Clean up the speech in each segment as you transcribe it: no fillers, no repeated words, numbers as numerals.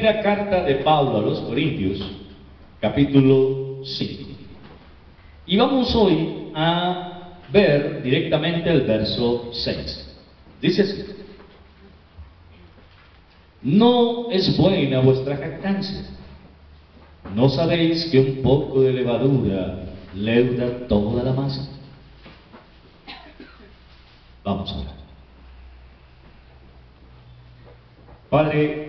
Primera carta de Pablo a los Corintios, capítulo 5. Y vamos hoy a ver directamente el verso 6. Dice así: no es buena vuestra jactancia. ¿No sabéis que un poco de levadura leuda toda la masa? Vamos a orar. Padre,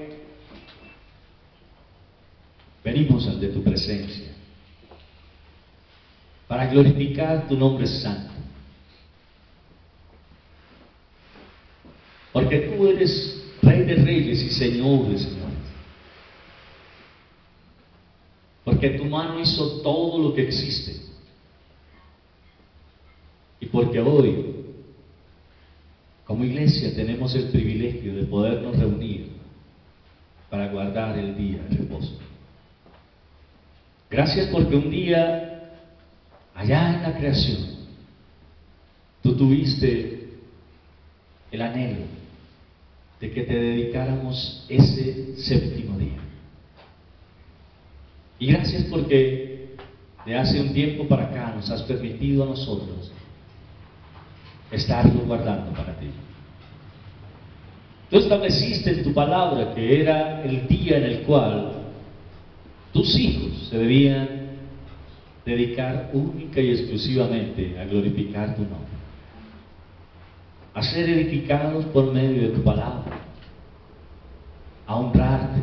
venimos ante tu presencia para glorificar tu nombre santo, porque tú eres Rey de Reyes y Señor de Señores, porque tu mano hizo todo lo que existe, y porque hoy, como iglesia, tenemos el privilegio de podernos reunir para guardar el día de reposo. Gracias porque un día, allá en la creación, tú tuviste el anhelo de que te dedicáramos ese séptimo día. Y gracias porque de hace un tiempo para acá nos has permitido a nosotros estarlo guardando para ti. Tú estableciste en tu palabra que era el día en el cual tus hijos se debían dedicar única y exclusivamente a glorificar tu nombre, a ser edificados por medio de tu palabra, a honrarte,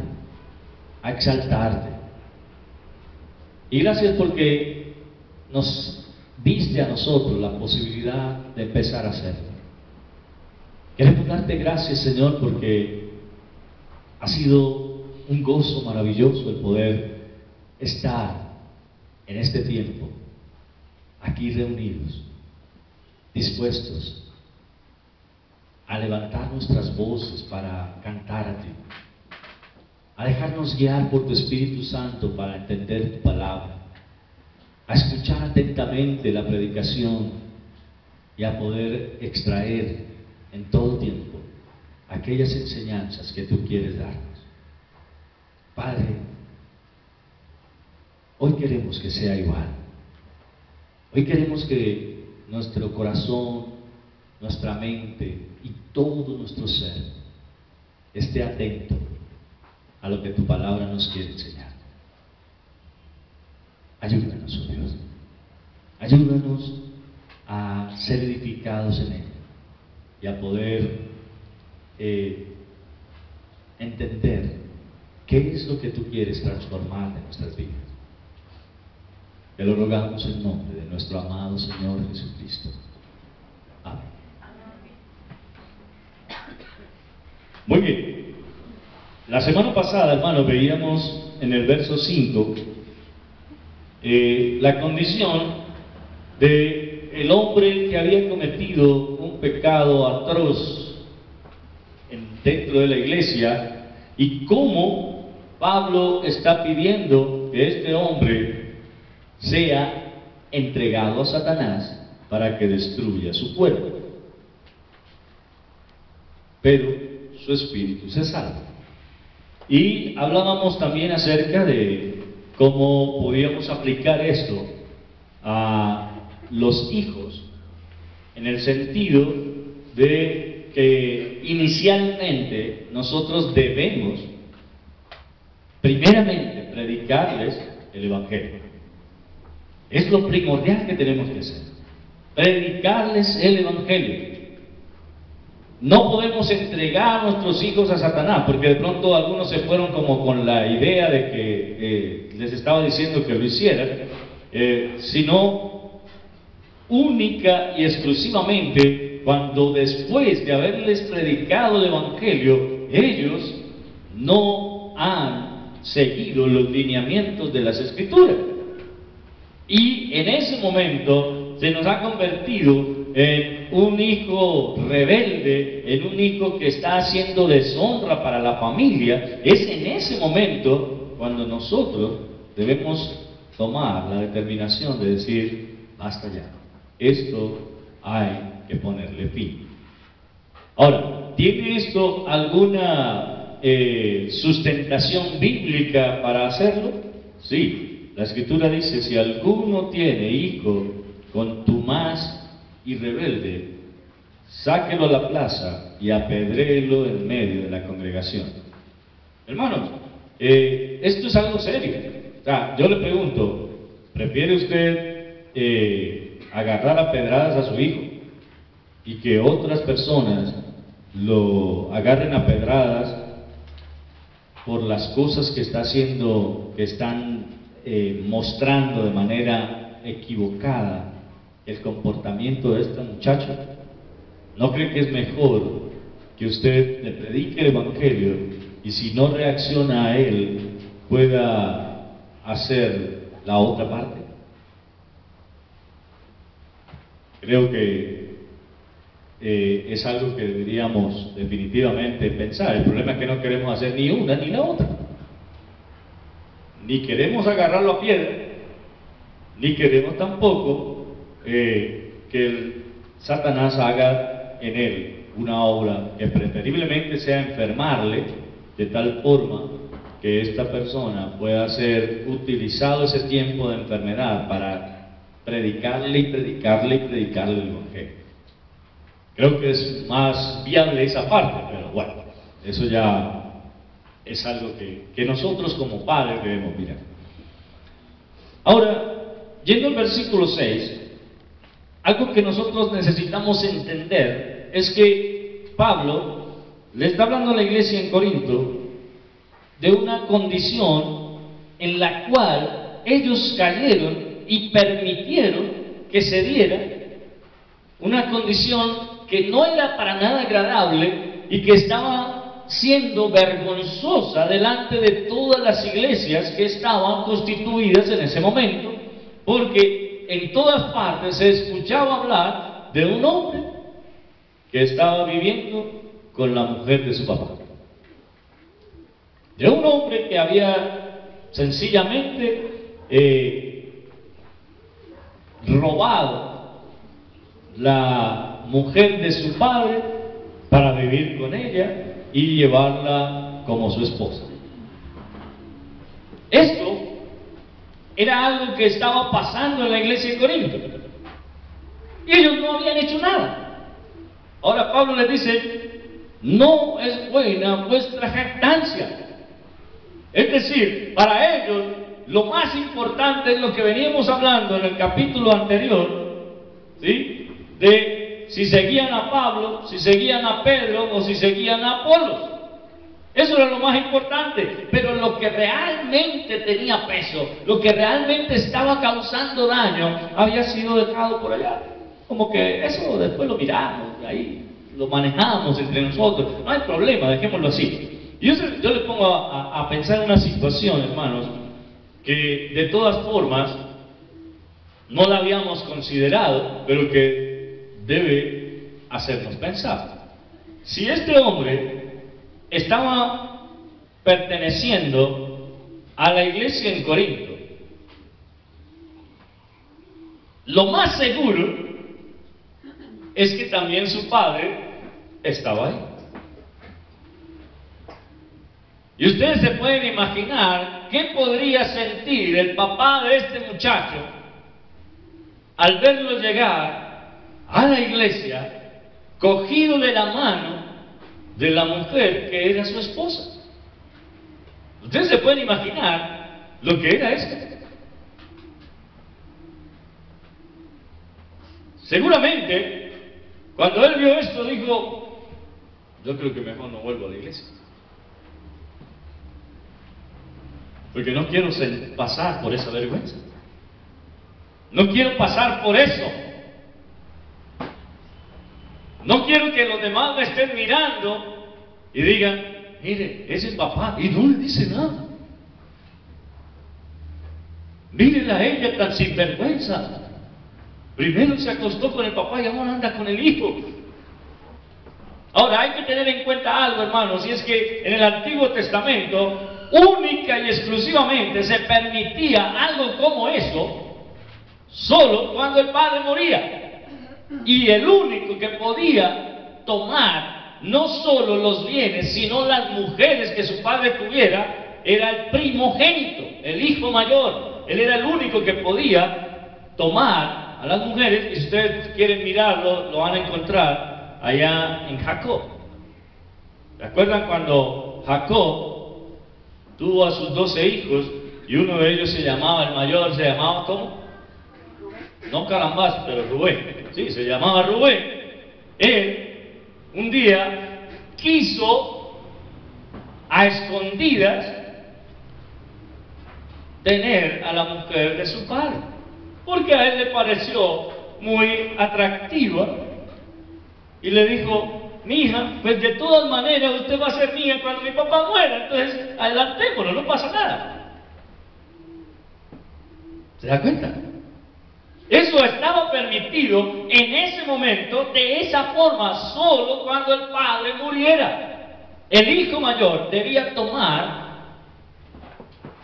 a exaltarte. Y gracias porque nos diste a nosotros la posibilidad de empezar a hacerlo. Queremos darte gracias, Señor, porque ha sido un gozo maravilloso el poder estar en este tiempo aquí reunidos, dispuestos a levantar nuestras voces para cantar a ti, a dejarnos guiar por tu Espíritu Santo para entender tu palabra, a escuchar atentamente la predicación y a poder extraer en todo tiempo aquellas enseñanzas que tú quieres darnos. Padre, hoy queremos que sea igual. Hoy queremos que nuestro corazón, nuestra mente y todo nuestro ser esté atento a lo que tu palabra nos quiere enseñar. Ayúdanos, oh Dios. Ayúdanos a ser edificados en él y a poder entender qué es lo que tú quieres transformar en nuestras vidas. Te lo rogamos en nombre de nuestro amado Señor Jesucristo. Amén. Muy bien. La semana pasada, hermano, veíamos en el verso 5 la condición de el hombre que había cometido un pecado atroz dentro de la iglesia y cómo Pablo está pidiendo que este hombre sea entregado a Satanás para que destruya su cuerpo, pero su espíritu se salva. Y hablábamos también acerca de cómo podíamos aplicar esto a los hijos, en el sentido de que inicialmente nosotros debemos primeramente predicarles el Evangelio. Es lo primordial que tenemos que hacer, predicarles el Evangelio. No podemos entregar a nuestros hijos a Satanás, porque de pronto algunos se fueron como con la idea de que les estaba diciendo que lo hicieran, sino única y exclusivamente cuando después de haberles predicado el Evangelio, ellos no han seguido los lineamientos de las Escrituras. Y en ese momento se nos ha convertido en un hijo rebelde, en un hijo que está haciendo deshonra para la familia. Es en ese momento cuando nosotros debemos tomar la determinación de decir: basta ya, esto hay que ponerle fin. Ahora, ¿tiene esto alguna sustentación bíblica para hacerlo? Sí, la Escritura dice, si alguno tiene hijo contumaz y rebelde, sáquelo a la plaza y apedréelo en medio de la congregación. Hermanos, esto es algo serio. O sea, yo le pregunto, ¿prefiere usted agarrar a pedradas a su hijo y que otras personas lo agarren a pedradas por las cosas que está haciendo, que están mostrando de manera equivocada el comportamiento de este muchacho? ¿No cree que es mejor que usted le predique el Evangelio y si no reacciona a él, pueda hacer la otra parte? Creo que es algo que deberíamos definitivamente pensar. El problema es que no queremos hacer ni una ni la otra. Ni queremos agarrarlo a piedra, ni queremos tampoco que el Satanás haga en él una obra que preferiblemente sea enfermarle de tal forma que esta persona pueda ser utilizado ese tiempo de enfermedad para predicarle y predicarle y predicarle el Evangelio. Creo que es más viable esa parte, pero bueno, eso ya es algo que nosotros como padres debemos mirar. Ahora, yendo al versículo 6, algo que nosotros necesitamos entender es que Pablo le está hablando a la iglesia en Corinto de una condición en la cual ellos cayeron y permitieron que se diera, una condición que no era para nada agradable y que estaba siendo vergonzosa delante de todas las iglesias que estaban constituidas en ese momento, porque en todas partes se escuchaba hablar de un hombre que estaba viviendo con la mujer de su papá, de un hombre que había sencillamente robado la mujer de su padre para vivir con ella y llevarla como su esposa. Esto era algo que estaba pasando en la iglesia de Corinto y ellos no habían hecho nada. Ahora Pablo les dice, no es buena vuestra jactancia. Es decir, para ellos lo más importante es lo que veníamos hablando en el capítulo anterior, ¿sí?, de si seguían a Pablo, si seguían a Pedro o si seguían a Apolos. Eso era lo más importante, pero lo que realmente tenía peso, lo que realmente estaba causando daño, había sido dejado por allá. Como que eso después lo miramos, ahí lo manejamos entre nosotros, no hay problema, dejémoslo así. Y yo le pongo a pensar en una situación, hermanos, que de todas formas no la habíamos considerado, pero que debe hacernos pensar. Si este hombre estaba perteneciendo a la iglesia en Corinto, lo más seguro es que también su padre estaba ahí. Y ustedes se pueden imaginar qué podría sentir el papá de este muchacho al verlo llegar a la iglesia cogido de la mano de la mujer que era su esposa. Ustedes se pueden imaginar lo que era esto. Seguramente cuando él vio esto dijo, yo creo que mejor no vuelvo a la iglesia, porque no quiero pasar por esa vergüenza, no quiero pasar por eso. No quiero que los demás me estén mirando y digan, mire, ese es papá, y no le dice nada. Mírenla a ella tan sinvergüenza. Primero se acostó con el papá y ahora anda con el hijo. Ahora hay que tener en cuenta algo, hermanos, y es que en el Antiguo Testamento, única y exclusivamente se permitía algo como eso solo cuando el padre moría. Y el único que podía tomar no solo los bienes, sino las mujeres que su padre tuviera. Era el primogénito, el hijo mayor. Él era el único que podía tomar a las mujeres, y si ustedes quieren mirarlo, lo van a encontrar allá en Jacob. ¿Se acuerdan cuando Jacob tuvo a sus 12 hijos y uno de ellos se llamaba, el mayor se llamaba ¿cómo? No Calambás, pero Rubén. Sí, se llamaba Rubén. Él un día quiso a escondidas tener a la mujer de su padre, porque a él le pareció muy atractiva, y le dijo: mi hija, pues de todas maneras usted va a ser mía cuando mi papá muera, entonces adelantémoslo, no pasa nada. ¿Se da cuenta? Eso estaba permitido en ese momento, de esa forma, solo cuando el padre muriera. El hijo mayor debía tomar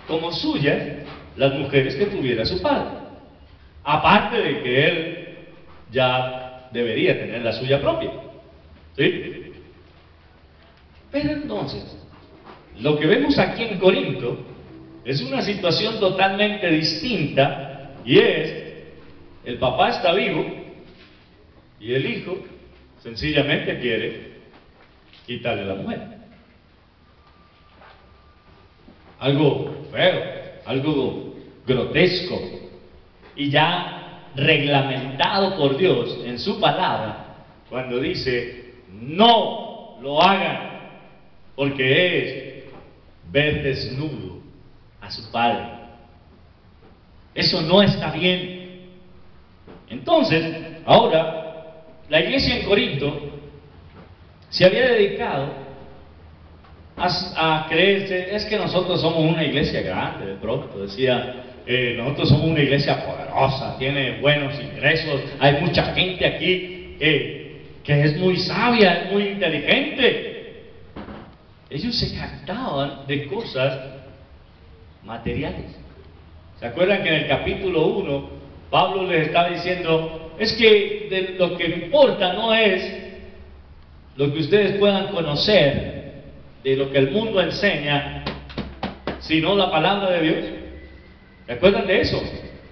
como suyas las mujeres que tuviera su padre, aparte de que él ya debería tener la suya propia, ¿sí? Pero entonces, lo que vemos aquí en Corinto es una situación totalmente distinta, y es: el papá está vivo y el hijo sencillamente quiere quitarle a la mujer. Algo feo, algo grotesco, y ya reglamentado por Dios en su palabra, cuando dice: no lo hagan, porque es ver desnudo a su padre. Eso no está bien. Entonces, ahora, la iglesia en Corinto se había dedicado a creerse: es que nosotros somos una iglesia grande. De pronto decía: nosotros somos una iglesia poderosa, tiene buenos ingresos, hay mucha gente aquí que es muy sabia, es muy inteligente. Ellos se jactaban de cosas materiales. ¿Se acuerdan que en el capítulo 1 Pablo les está diciendo: es que lo que importa no es lo que ustedes puedan conocer de lo que el mundo enseña, sino la palabra de Dios? ¿Se acuerdan de eso?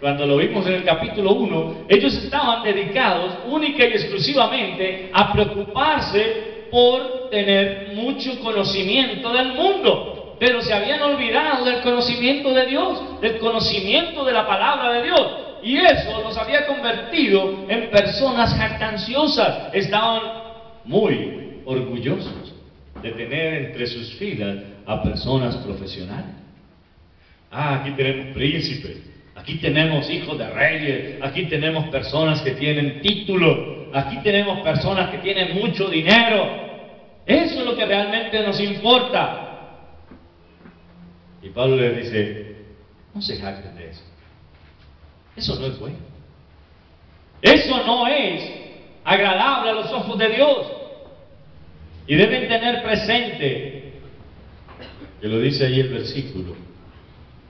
Cuando lo vimos en el capítulo 1, ellos estaban dedicados única y exclusivamente a preocuparse por tener mucho conocimiento del mundo, pero se habían olvidado del conocimiento de Dios, del conocimiento de la palabra de Dios, y eso los había convertido en personas jactanciosas. Estaban muy orgullosos de tener entre sus filas a personas profesionales. Aquí tenemos príncipes, aquí tenemos hijos de reyes, aquí tenemos personas que tienen título, aquí tenemos personas que tienen mucho dinero. Eso es lo que realmente nos importa. Y Pablo le dice: no se jacten de eso. Eso no es bueno. Eso no es agradable a los ojos de Dios. Y deben tener presente, que lo dice ahí el versículo: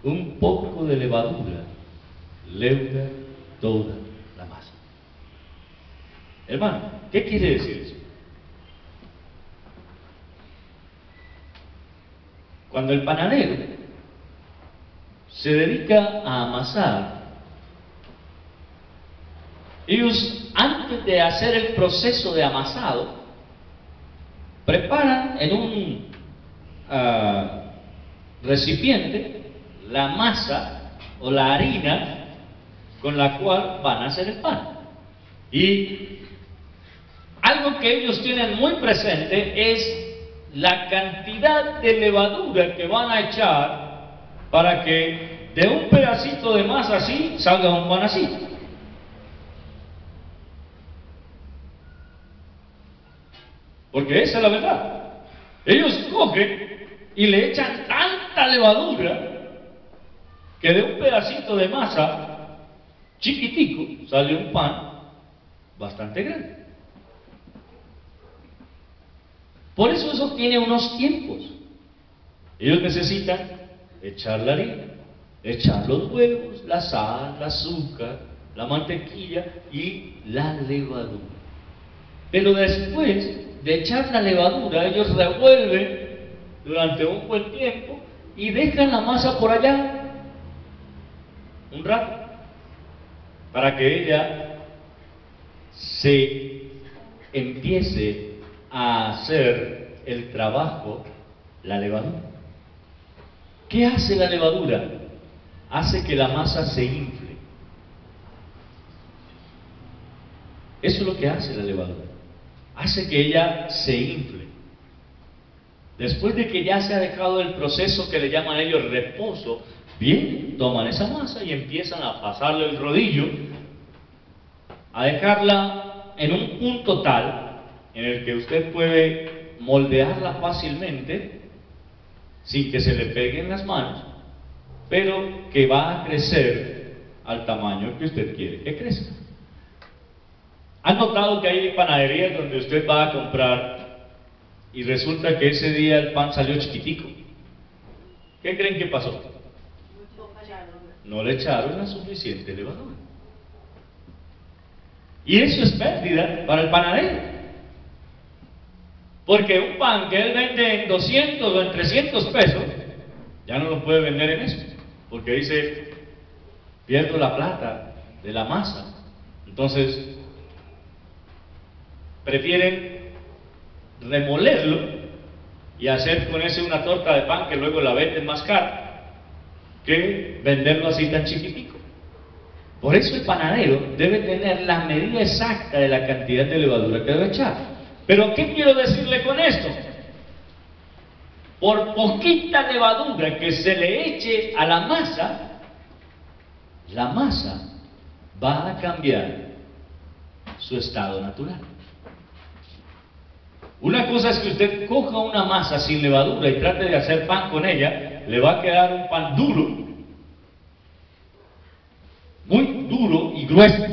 un poco de levadura leuda toda la masa. Hermano, ¿qué quiere decir eso? Cuando el panadero se dedica a amasar, ellos, antes de hacer el proceso de amasado, preparan en un recipiente la masa o la harina con la cual van a hacer el pan. Y algo que ellos tienen muy presente es la cantidad de levadura que van a echar para que de un pedacito de masa así salga un pan así. Porque esa es la verdad. Ellos cogen y le echan tanta levadura que de un pedacito de masa chiquitico sale un pan bastante grande. Por eso tiene unos tiempos. Ellos necesitan echar la harina, echar los huevos, la sal, el azúcar, la mantequilla y la levadura. Pero después de echar la levadura, ellos revuelven durante un buen tiempo y dejan la masa por allá un rato para que ella se empiece a hacer el trabajo, la levadura. ¿Qué hace la levadura? Hace que la masa se infle. Eso es lo que hace la levadura. Hace que ella se infle. Después de que ya se ha dejado el proceso que le llaman ellos reposo, bien, toman esa masa y empiezan a pasarle el rodillo, a dejarla en un punto tal en el que usted puede moldearla fácilmente sin que se le peguen las manos, pero que va a crecer al tamaño que usted quiere que crezca. ¿Han notado que hay panaderías donde usted va a comprar y resulta que ese día el pan salió chiquitico? ¿Qué creen que pasó? No le echaron la suficiente levadura. Y eso es pérdida para el panadero. Porque un pan que él vende en 200 o en 300 pesos, ya no lo puede vender en eso. Porque dice, pierdo la plata de la masa. Entonces, prefieren remolerlo y hacer con ese una torta de pan que luego la venden más cara que venderlo así tan chiquitico. Por eso el panadero debe tener la medida exacta de la cantidad de levadura que debe echar. Pero ¿qué quiero decirle con esto? Por poquita levadura que se le eche a la masa va a cambiar su estado natural. Una cosa es que usted coja una masa sin levadura y trate de hacer pan con ella, le va a quedar un pan duro, muy duro y grueso.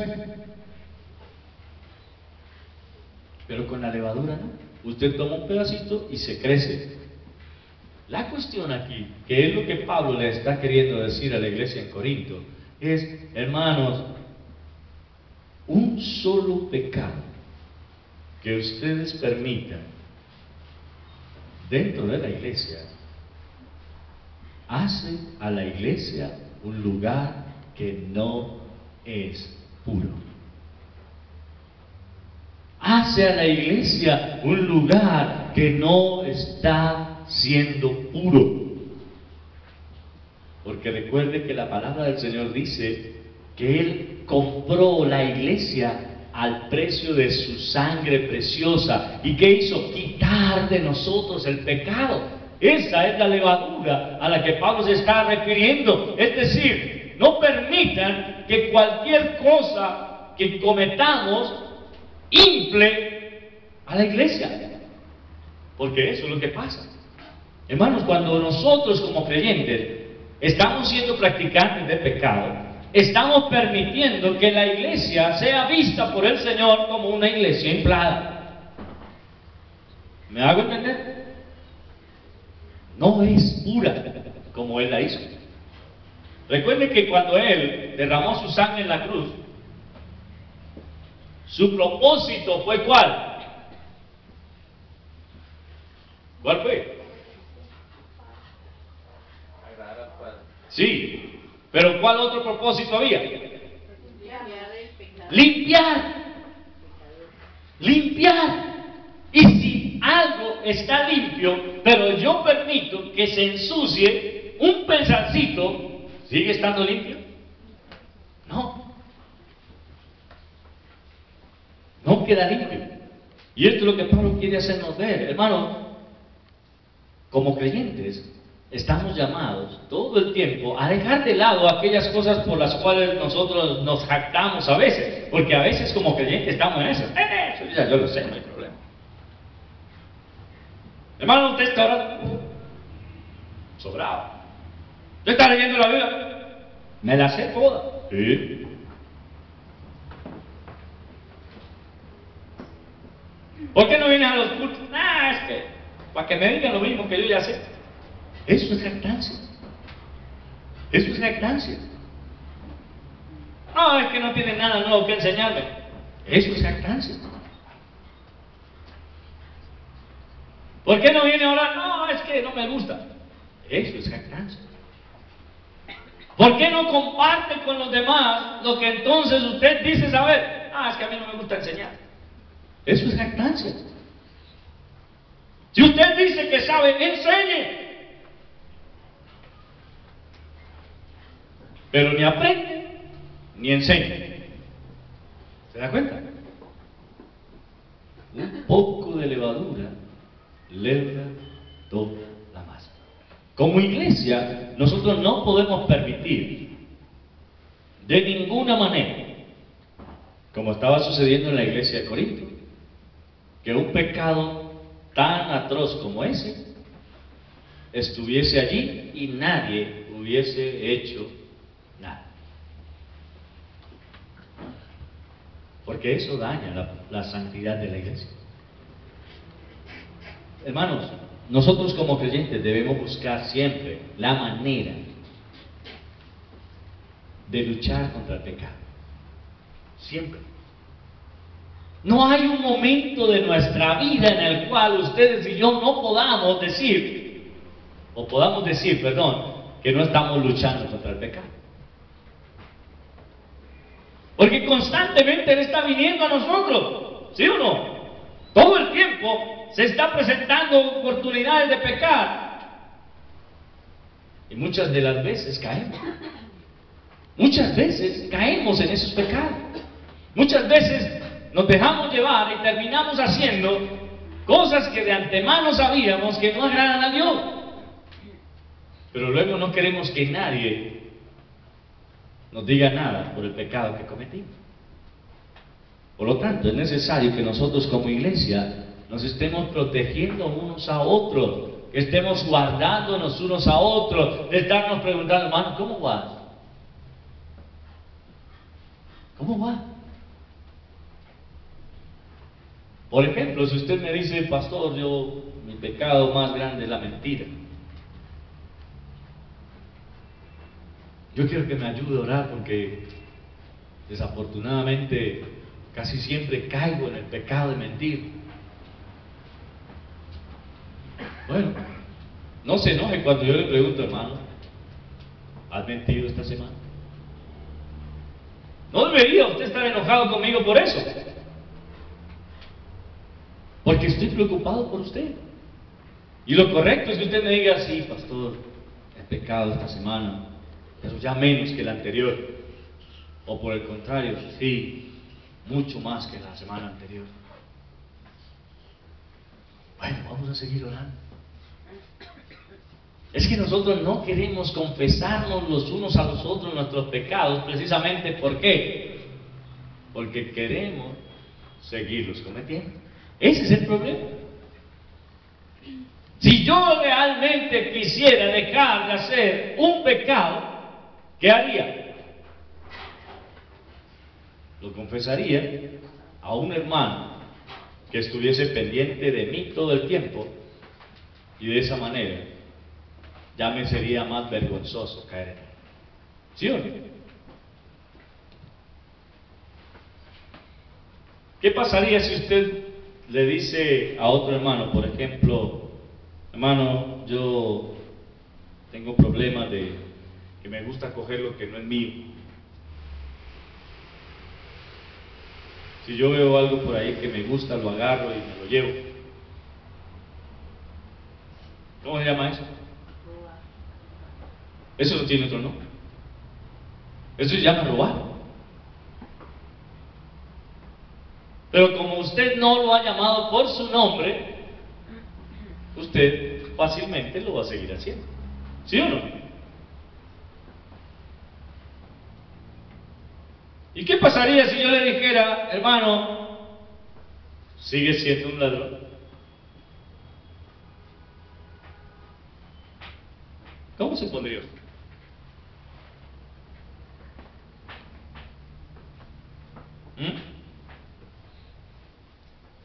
Pero con la levadura no. Usted toma un pedacito y se crece. La cuestión aquí, que es lo que Pablo le está queriendo decir a la iglesia en Corinto, es, hermanos, un solo pecado que ustedes permitan dentro de la iglesia hace a la iglesia un lugar que no es puro. Hace a la iglesia un lugar que no está siendo puro. Porque recuerde que la palabra del Señor dice que Él compró la iglesia al precio de su sangre preciosa. ¿Y qué hizo? Quitar de nosotros el pecado. Esa es la levadura a la que Pablo se está refiriendo. Es decir, no permitan que cualquier cosa que cometamos infle a la iglesia. Porque eso es lo que pasa. Hermanos, cuando nosotros como creyentes estamos siendo practicantes de pecado, estamos permitiendo que la iglesia sea vista por el Señor como una iglesia inflada. ¿Me hago entender? No es pura como Él la hizo. Recuerden que cuando Él derramó su sangre en la cruz, su propósito fue ¿cuál? ¿Cuál fue? Sí, pero ¿cuál otro propósito había? Limpiar. Limpiar. Y si algo está limpio, pero yo permito que se ensucie un pedacito, ¿sigue estando limpio? No. No queda limpio. Y esto es lo que Pablo quiere hacernos ver. Hermano, como creyentes, estamos llamados todo el tiempo a dejar de lado aquellas cosas por las cuales nosotros nos jactamos a veces, porque a veces como creyentes estamos en eso. Eso ya yo lo sé, no hay problema. Hermano, usted está orando sobrado. ¿Usted está leyendo la Biblia? Me la sé toda. Sí. ¿Por qué no vienes a los cultos? Es que para que me digan lo mismo que yo ya sé. Eso es jactancia. Eso es jactancia. No, es que no tiene nada nuevo que enseñarme. Eso es jactancia. ¿Por qué no viene a orar? No, es que no me gusta. Eso es jactancia. ¿Por qué no comparte con los demás lo que entonces usted dice saber? Es que a mí no me gusta enseñar. Eso es jactancia. Si usted dice que sabe, enseñe. Pero ni aprende, ni enseña. ¿Se da cuenta? Un poco de levadura leuda toda la masa. Como iglesia, nosotros no podemos permitir de ninguna manera, como estaba sucediendo en la iglesia de Corinto, que un pecado tan atroz como ese estuviese allí y nadie hubiese hecho nada. Porque eso daña la santidad de la iglesia. Hermanos, nosotros como creyentes debemos buscar siempre la manera de luchar contra el pecado. Siempre. No hay un momento de nuestra vida en el cual ustedes y yo no podamos decir, que no estamos luchando contra el pecado. Porque constantemente Él está viniendo a nosotros, ¿sí o no? Todo el tiempo se está presentando oportunidades de pecar. Y muchas de las veces caemos. Muchas veces caemos en esos pecados. Muchas veces nos dejamos llevar y terminamos haciendo cosas que de antemano sabíamos que no agradan a Dios. Pero luego no queremos que nadie nos diga nada por el pecado que cometimos. Por lo tanto, es necesario que nosotros como iglesia nos estemos protegiendo unos a otros, que estemos guardándonos unos a otros, de estarnos preguntando, hermano, ¿cómo vas? ¿Cómo va? Por ejemplo, si usted me dice, pastor, mi pecado más grande es la mentira. Yo quiero que me ayude a orar porque desafortunadamente casi siempre caigo en el pecado de mentir. Bueno, no se enoje cuando yo le pregunto, hermano, ¿has mentido esta semana? No debería usted estar enojado conmigo por eso, porque estoy preocupado por usted. Y lo correcto es que usted me diga, sí, pastor, he pecado esta semana, pero ya menos que la anterior. O por el contrario, sí, mucho más que la semana anterior. Bueno, vamos a seguir orando. Es que nosotros no queremos confesarnos los unos a los otros nuestros pecados, precisamente ¿por qué? Porque queremos seguirlos cometiendo. Ese es el problema. Si yo realmente quisiera dejar de hacer un pecado, ¿qué haría? Lo confesaría a un hermano que estuviese pendiente de mí todo el tiempo, y de esa manera ya me sería más vergonzoso caer en él. ¿Sí o no? ¿Qué pasaría si usted le dice a otro hermano, por ejemplo, hermano, yo tengo problemas de que me gusta coger lo que no es mío? Si yo veo algo por ahí que me gusta, lo agarro y me lo llevo. ¿Cómo se llama eso? Eso no tiene otro nombre. Eso se llama robar. Pero como usted no lo ha llamado por su nombre, usted fácilmente lo va a seguir haciendo. ¿Sí o no? ¿Y qué pasaría si yo le dijera, hermano, sigue siendo un ladrón? ¿Cómo se pondría usted?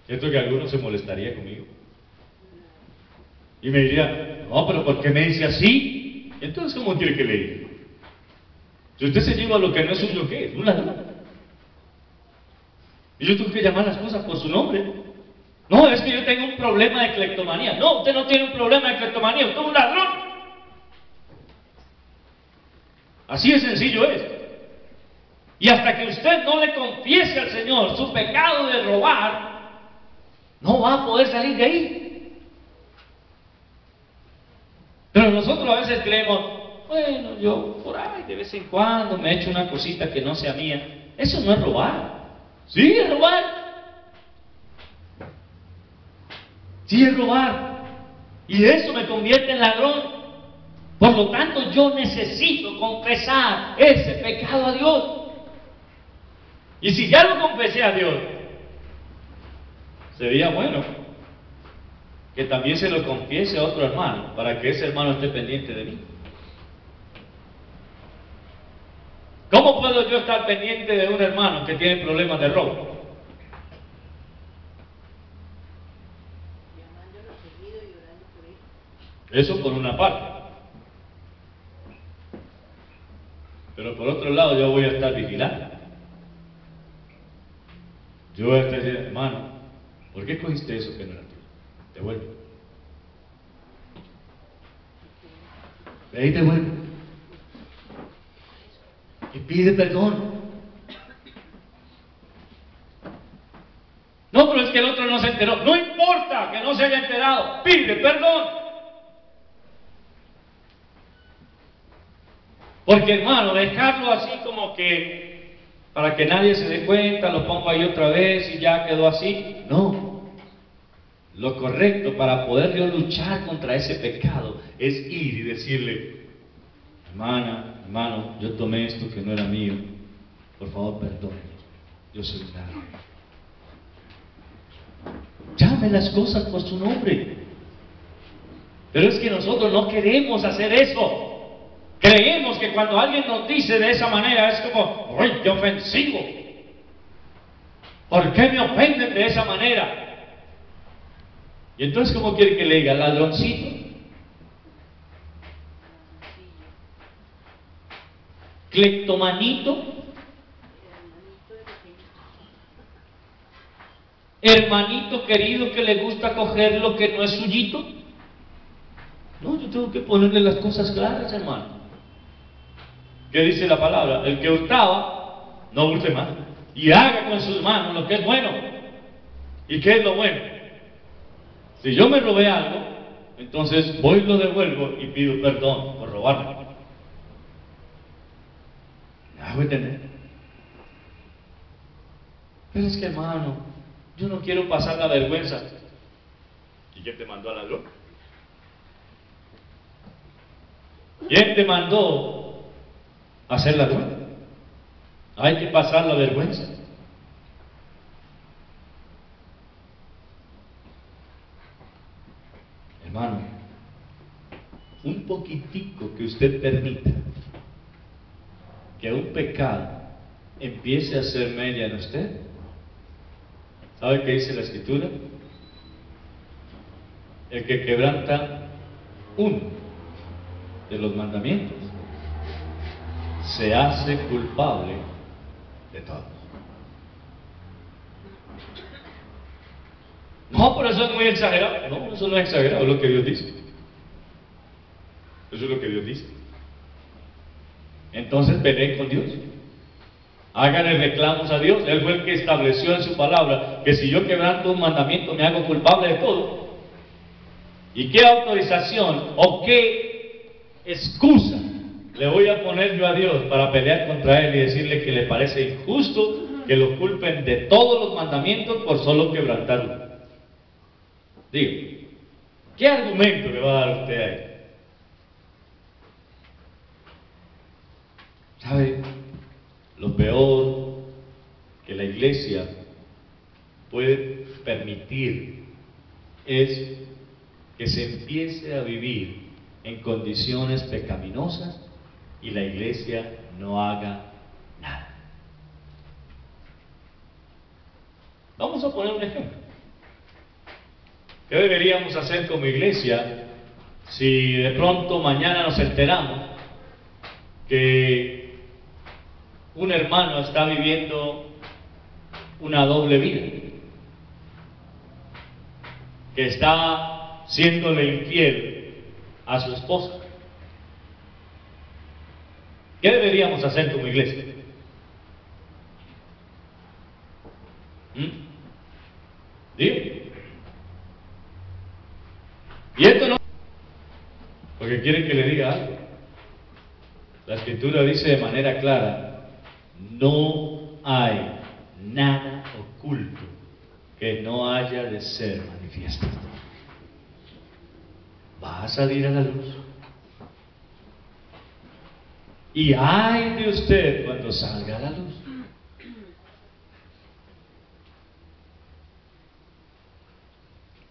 Siento que algunos se molestaría conmigo y me diría, no, pero ¿por qué me dice así? Entonces, ¿cómo quiere que le diga? Si usted se lleva lo que no es suyo, ¿qué es? Un ladrón. Y yo tengo que llamar las cosas por su nombre. No, es que yo tengo un problema de cleptomanía. No, usted no tiene un problema de cleptomanía, usted es un ladrón. Así de sencillo es. Y hasta que usted no le confiese al Señor su pecado de robar, no va a poder salir de ahí. Pero nosotros a veces creemos, bueno, yo por ahí de vez en cuando me echo una cosita que no sea mía. Eso no es robar. Sí, es robar. Sí, es robar. Y eso me convierte en ladrón. Por lo tanto, yo necesito confesar ese pecado a Dios. Y si ya lo confesé a Dios, sería bueno que también se lo confiese a otro hermano, para que ese hermano esté pendiente de mí. ¿Cómo puedo yo estar pendiente de un hermano que tiene problemas de robo? Eso por una parte. Pero por otro lado, yo voy a estar vigilando. Yo voy a estar diciendo, hermano, ¿por qué cogiste eso que no era tuyo? Devuelve. Ve ahí, devuelve. Y pide perdón. No, pero es que el otro no se enteró. No importa que no se haya enterado. Pide perdón. Porque, hermano, dejarlo así como que para que nadie se dé cuenta, lo pongo ahí otra vez y ya quedó así. No. Lo correcto para poder yo luchar contra ese pecado es ir y decirle, hermana, hermano, yo tomé esto que no era mío. Por favor, perdóneme. Yo soy un ladrón. Llame las cosas por su nombre. Pero es que nosotros no queremos hacer eso. Creemos que cuando alguien nos dice de esa manera es como, ¡ay, qué ofensivo! ¿Por qué me ofenden de esa manera? Y entonces, ¿cómo quiere que le diga? ¿Ladroncito? ¿Cleptomanito? ¿Hermanito querido que le gusta coger lo que no es suyito? No, yo tengo que ponerle las cosas claras, hermano. ¿Qué dice la palabra? El que hurtaba, no hurte más. Y haga con sus manos lo que es bueno. ¿Y qué es lo bueno? Si yo me robé algo, entonces voy y lo devuelvo y pido perdón por robarme. ¿Me hago entender? Pero es que, hermano, yo no quiero pasar la vergüenza. ¿Y quién te mandó al ladrón? ¿Quién te mandó a ser ladrón? Hay que pasar la vergüenza. Hermano, un poquitico que usted permita que un pecado empiece a hacer media en usted. ¿Sabe qué dice la Escritura? El que quebranta uno de los mandamientos se hace culpable de todo. No, pero eso es muy exagerado. No, eso no es exagerado, es lo que Dios dice. Eso es lo que Dios dice. Entonces peleen con Dios. Háganle reclamos a Dios. Él fue el que estableció en su palabra que si yo quebranto un mandamiento me hago culpable de todo. ¿Y qué autorización o qué excusa le voy a poner yo a Dios para pelear contra Él y decirle que le parece injusto que lo culpen de todos los mandamientos por solo quebrantarlo? Digo, ¿qué argumento le va a dar usted a Él? ¿Sabe? Lo peor que la iglesia puede permitir es que se empiece a vivir en condiciones pecaminosas y la iglesia no haga nada. Vamos a poner un ejemplo. ¿Qué deberíamos hacer como iglesia si de pronto mañana nos enteramos que un hermano está viviendo una doble vida? que está siéndole infiel a su esposa. ¿Qué deberíamos hacer como iglesia? ¿Digo? Y esto no, porque quieren que le diga algo. La Escritura dice de manera clara, no hay nada oculto que no haya de ser manifiesto. Va a salir a la luz. Y ay de usted cuando salga a la luz.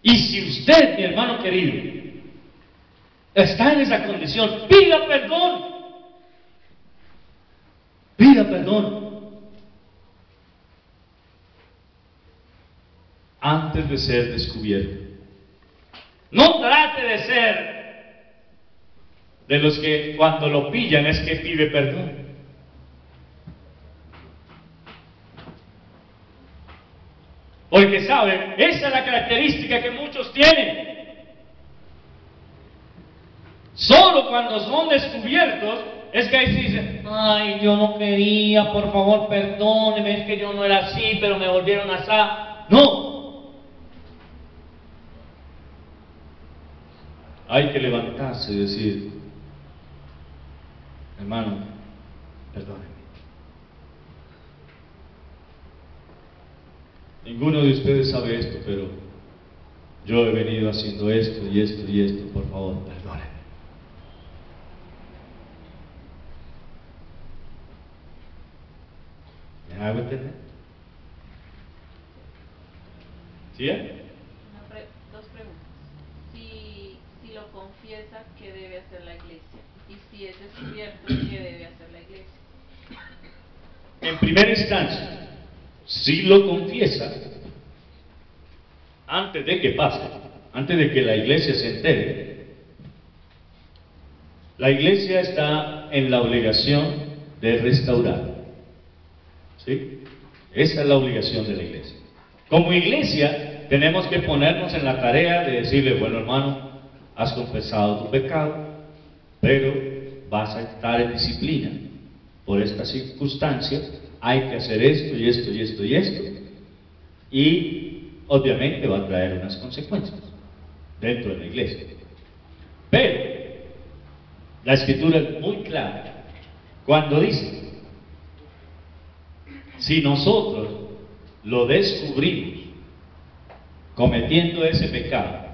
Y si usted, mi hermano querido, está en esa condición, pida perdón. Pida perdón. Antes de ser descubierto. No trate de ser de los que cuando lo pillan es que pide perdón. Porque saben, esa es la característica que muchos tienen. Solo cuando son descubiertos es que ahí se dicen, ay, yo no quería, por favor, perdóneme, es que yo no era así, pero me volvieron así. No. Hay que levantarse y decir, hermano, perdóneme. Ninguno de ustedes sabe esto, pero yo he venido haciendo esto y esto y esto, por favor, perdónenme. ¿Me hago entender? ¿Sí? Dos preguntas. Si lo confiesa, ¿qué debe hacer la iglesia? Y si es descubierto, ¿qué debe hacer la iglesia? En primera instancia, si lo confiesa, antes de que pase, antes de que la iglesia se entere, la iglesia está en la obligación de restaurar. ¿Sí? Esa es la obligación de la iglesia. Como iglesia, tenemos que ponernos en la tarea de decirle, bueno hermano, has confesado tu pecado, pero vas a estar en disciplina. Por esta circunstancia, hay que hacer esto y esto y esto y esto. Y obviamente va a traer unas consecuencias dentro de la iglesia. Pero la Escritura es muy clara cuando dice, si nosotros lo descubrimos cometiendo ese pecado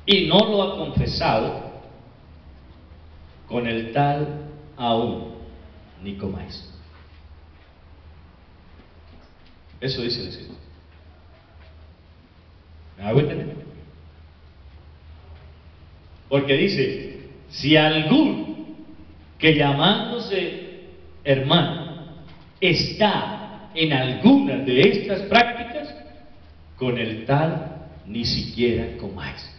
y no lo ha confesado, con el tal aún ni comáis. Eso dice el Señor. ¿Me hago entender? Porque dice, si alguno que llamándose hermano está en alguna de estas prácticas, con el tal ni siquiera comáis.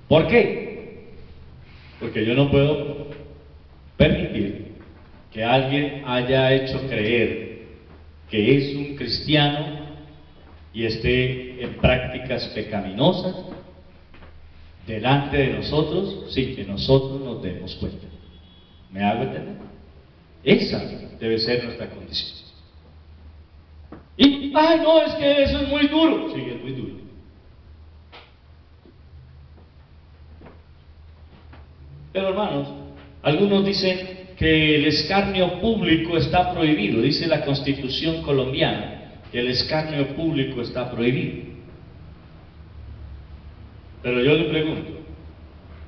¿Por qué? Porque yo no puedo permitir que alguien haya hecho creer que es un cristiano y esté en prácticas pecaminosas delante de nosotros sin que nosotros nos demos cuenta. ¿Me hago entender? Esa debe ser nuestra condición. Y, ay no, es que eso es muy duro. Sí, es muy duro. Pero hermanos, algunos dicen que el escarnio público está prohibido. Dice la Constitución colombiana que el escarnio público está prohibido. Pero yo le pregunto,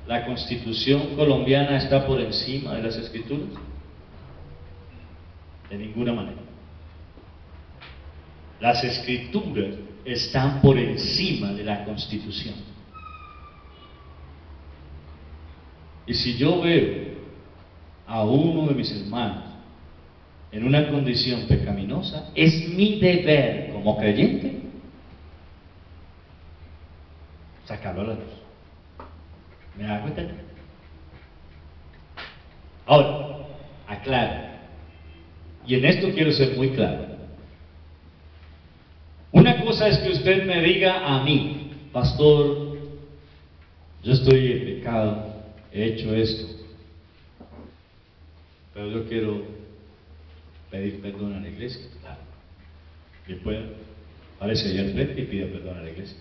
¿la Constitución colombiana está por encima de las Escrituras? De ninguna manera. Las Escrituras están por encima de la Constitución. Y si yo veo a uno de mis hermanos en una condición pecaminosa, es mi deber como creyente sacarlo a la luz. ¿Me hago entender? Ahora, aclaro, y en esto quiero ser muy claro, usted me diga a mí, pastor, yo estoy en pecado, he hecho esto, pero yo quiero pedir perdón a la iglesia. Claro, y pueda, parece allá al frente y pida perdón a la iglesia.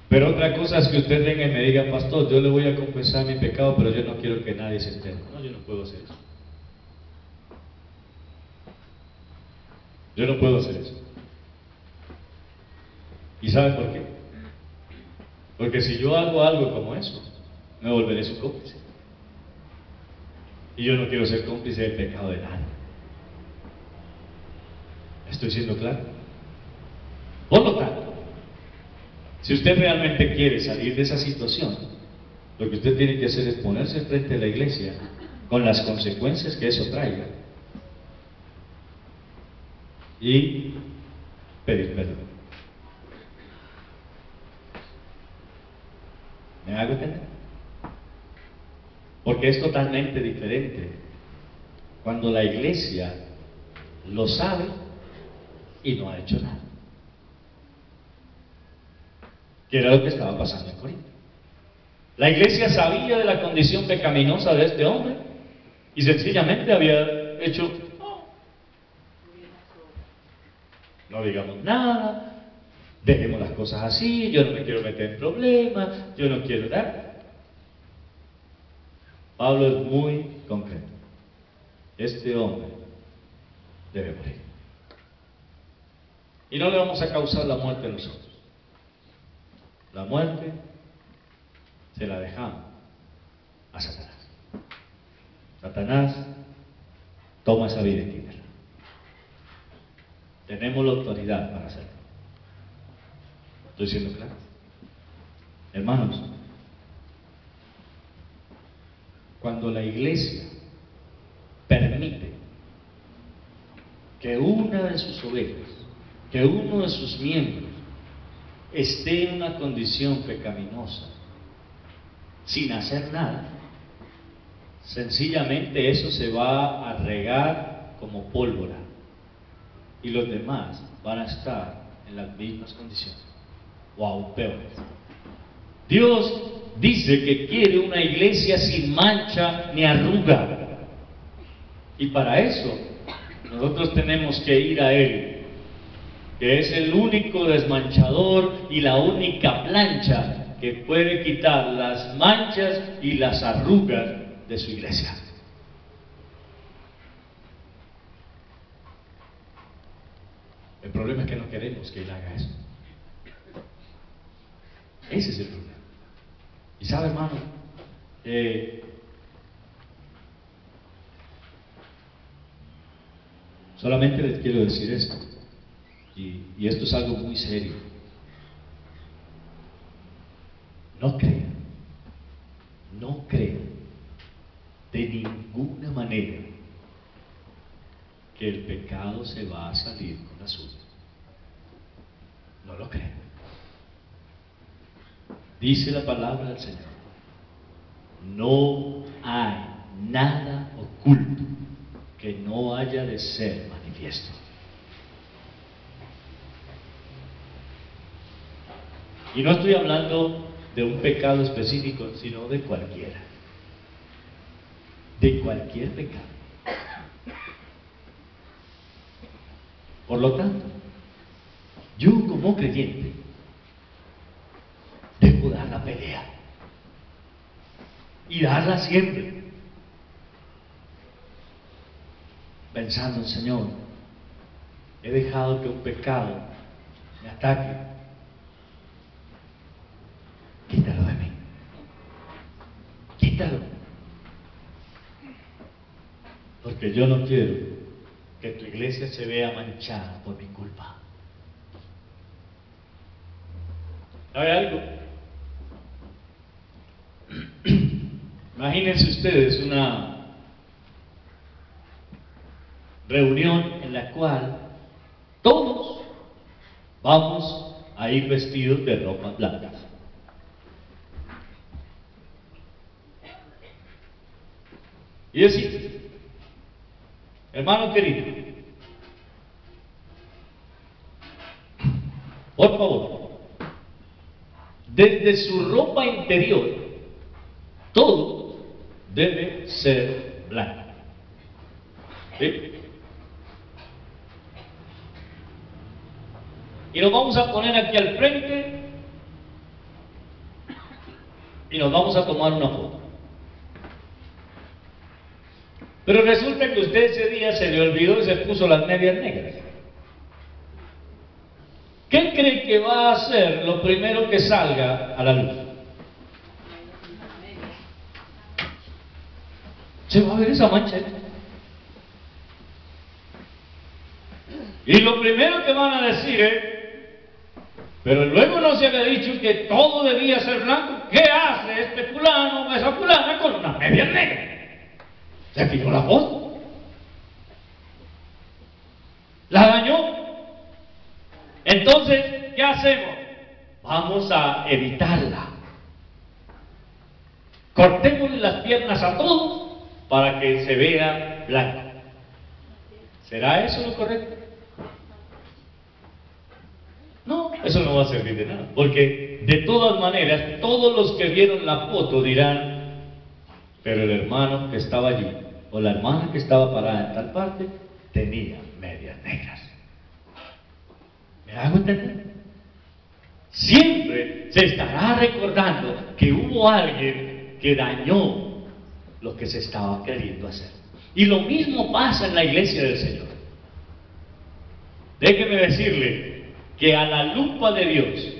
Pero otra cosa es que usted venga y me diga, pastor, yo le voy a confesar mi pecado, pero yo no quiero que nadie se entere. No, yo no puedo hacer eso. Yo no puedo hacer eso. ¿Y sabe por qué? Porque si yo hago algo como eso, me volveré su cómplice. Y yo no quiero ser cómplice del pecado de nadie. ¿Estoy siendo claro? Por lo tanto, si usted realmente quiere salir de esa situación, lo que usted tiene que hacer es ponerse frente a la iglesia con las consecuencias que eso traiga y pedir perdón. ¿Me hago entender? Porque es totalmente diferente cuando la iglesia lo sabe y no ha hecho nada. Que era lo que estaba pasando en Corinto. La iglesia sabía de la condición pecaminosa de este hombre y sencillamente había hecho, no digamos nada, dejemos las cosas así, yo no me quiero meter en problemas, yo no quiero dar. Pablo es muy concreto. Este hombre debe morir. Y no le vamos a causar la muerte a nosotros. La muerte se la dejamos a Satanás. Satanás toma esa vida y quítala. Tenemos la autoridad para hacerlo. ¿Estoy siendo claro? Hermanos, cuando la iglesia permite que una de sus ovejas, que uno de sus miembros esté en una condición pecaminosa, sin hacer nada, sencillamente eso se va a regar como pólvora y los demás van a estar en las mismas condiciones o aún peores. Dios dice que quiere una iglesia sin mancha ni arruga, y para eso nosotros tenemos que ir a Él, que es el único desmanchador y la única plancha que puede quitar las manchas y las arrugas de su iglesia. El problema es que no queremos que Él haga eso. Ese es el problema. Y sabe, hermano, solamente les quiero decir esto, y esto es algo muy serio. No crean de ninguna manera que el pecado se va a salir con la suya. No lo crean. Dice la palabra del Señor: no hay nada oculto que no haya de ser manifiesto. Y no estoy hablando de un pecado específico, sino de cualquiera. De cualquier pecado. Por lo tanto, yo como creyente debo dar la pelea. Y darla siempre. Pensando, Señor, he dejado que un pecado me ataque. Quítalo de mí. Quítalo. Porque yo no quiero que tu iglesia se vea manchada por mi culpa. ¿Sabe algo? Imagínense ustedes una reunión en la cual todos vamos a ir vestidos de ropas blancas. Y decir, hermano querido, Por favor, desde su ropa interior, todo debe ser blanco. ¿Sí? Y nos vamos a poner aquí al frente y nos vamos a tomar una foto. Pero resulta que usted ese día se le olvidó y se puso las medias negras. ¿Qué cree que va a hacer lo primero que salga a la luz? Se va a ver esa mancha. Y lo primero que van a decir es, pero luego no se había dicho que todo debía ser blanco. ¿Qué hace este fulano o esa fulana con unas medias negras? Se tiró la foto. La dañó. Entonces, ¿qué hacemos? Vamos a evitarla. Cortémosle las piernas a todos para que se vea blanco. ¿Será eso lo correcto? No, eso no va a servir de nada, porque de todas maneras, todos los que vieron la foto dirán, pero el hermano que estaba allí, o la hermana que estaba parada en tal parte, tenía medias negras. ¿Me hago entender? Siempre se estará recordando que hubo alguien que dañó lo que se estaba queriendo hacer. Y lo mismo pasa en la iglesia del Señor. Déjeme decirle que a la lupa de Dios